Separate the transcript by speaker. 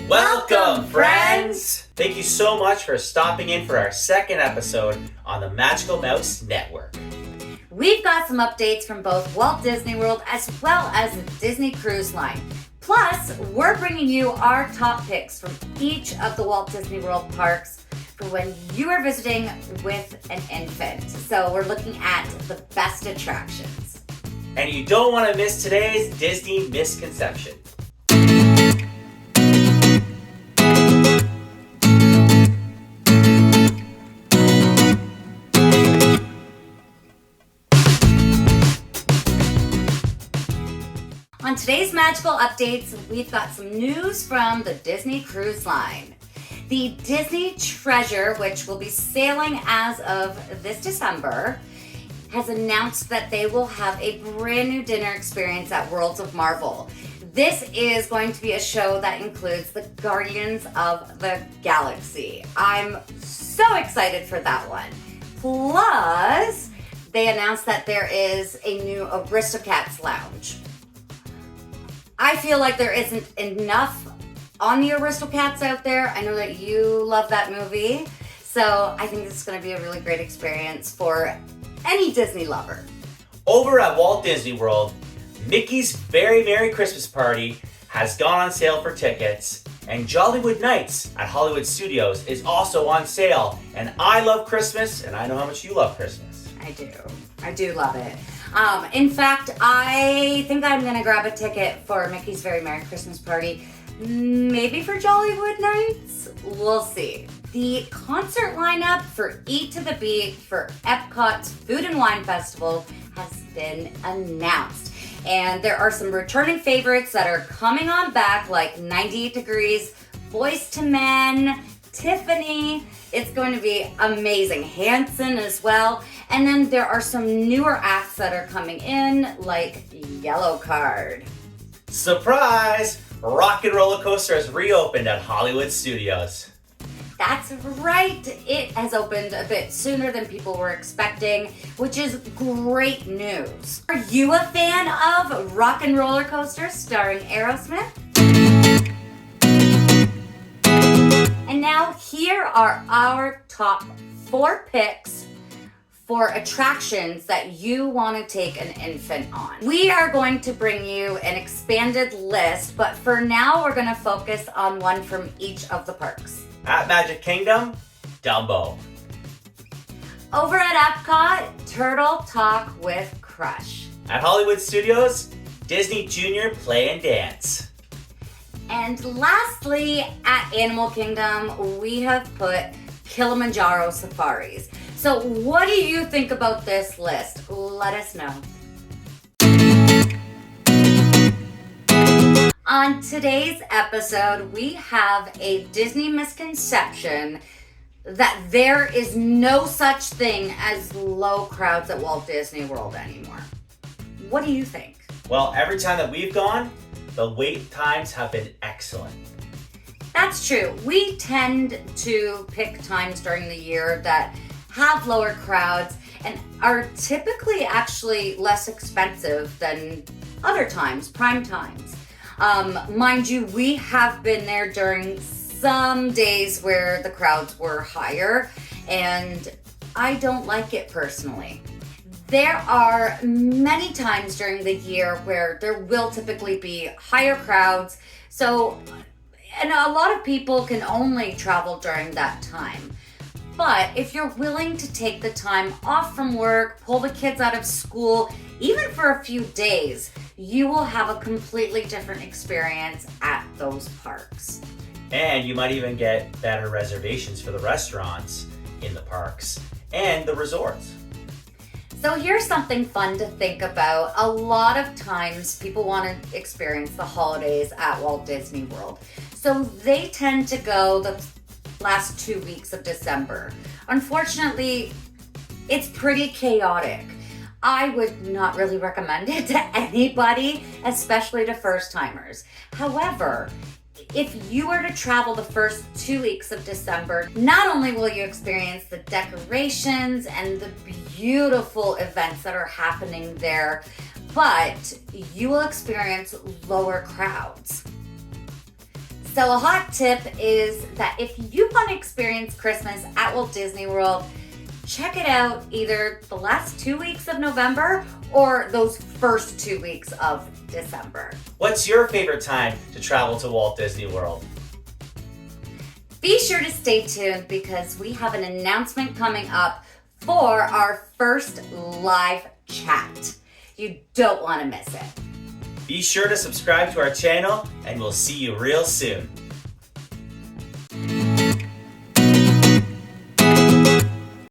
Speaker 1: Welcome, friends! Thank you so much for stopping in for our second episode on the Magical Mouse Network.
Speaker 2: We've got some updates from both Walt Disney World as well as the Disney Cruise Line. Plus, we're bringing you our top picks from each of the Walt Disney World parks for when you are visiting with an infant. So we're looking at the best attractions.
Speaker 1: And you don't want to miss today's Disney Misconception.
Speaker 2: On today's Magical Updates, we've got some news from the Disney Cruise Line. The Disney Treasure, which will be sailing as of this December, has announced that they will have a brand new dinner experience at Worlds of Marvel. This is going to be a show that includes the Guardians of the Galaxy. I'm so excited for that one. Plus, they announced that there is a new Aristocats Lounge. I feel like there isn't enough on the Aristocats out there. I know that you love that movie, so I think this is going to be a really great experience for any Disney lover.
Speaker 1: Over at Walt Disney World, Mickey's Very Merry Christmas Party has gone on sale for tickets, and Jollywood Nights at Hollywood Studios is also on sale. And I love Christmas, and I know how much you love Christmas.
Speaker 2: I do love it. In fact, I think I'm gonna grab a ticket for Mickey's Very Merry Christmas Party. Maybe for Jollywood Nights? We'll see. The concert lineup for Eat to the Beat for Epcot's Food and Wine Festival has been announced. And there are some returning favorites that are coming on back, like 98 Degrees, Boyz II Men, Tiffany. It's going to be amazing. Hanson as well. And then there are some newer acts that are coming in, like Yellow Card.
Speaker 1: Surprise! Rock and Roller Coaster has reopened at Hollywood Studios.
Speaker 2: That's right. It has opened a bit sooner than people were expecting, which is great news. Are you a fan of Rock and Roller Coaster starring Aerosmith? And now here are our top 4 picks for attractions that you want to take an infant on. We are going to bring you an expanded list, but for now we're going to focus on one from each of the parks.
Speaker 1: At Magic Kingdom, Dumbo.
Speaker 2: Over at Epcot, Turtle Talk with Crush.
Speaker 1: At Hollywood Studios, Disney Junior Play and Dance.
Speaker 2: And lastly, at Animal Kingdom, we have put Kilimanjaro Safaris. So what do you think about this list? Let us know. On today's episode, we have a Disney misconception that there is no such thing as low crowds at Walt Disney World anymore. What do you think?
Speaker 1: Well, every time that we've gone, the wait times have been excellent.
Speaker 2: That's true. We tend to pick times during the year that have lower crowds and are typically actually less expensive than other times, prime times. Mind you, we have been there during some days where the crowds were higher, and I don't like it personally. There are many times during the year where there will typically be higher crowds, and a lot of people can only travel during that time. But if you're willing to take the time off from work, pull the kids out of school, even for a few days, you will have a completely different experience at those parks.
Speaker 1: And you might even get better reservations for the restaurants in the parks and the resorts.
Speaker 2: So here's something fun to think about. A lot of times people want to experience the holidays at Walt Disney World. So they tend to go the last 2 weeks of December. Unfortunately, it's pretty chaotic. I would not really recommend it to anybody, especially to first timers. However, if you were to travel the first 2 weeks of December, not only will you experience the decorations and the beautiful events that are happening there, but you will experience lower crowds. So a hot tip is that if you want to experience Christmas at Walt Disney World, check it out either the last 2 weeks of November or those first 2 weeks of December.
Speaker 1: What's your favorite time to travel to Walt Disney World?
Speaker 2: Be sure to stay tuned because we have an announcement coming up for our first live chat. You don't want to miss it.
Speaker 1: Be sure to subscribe to our channel and we'll see you real soon.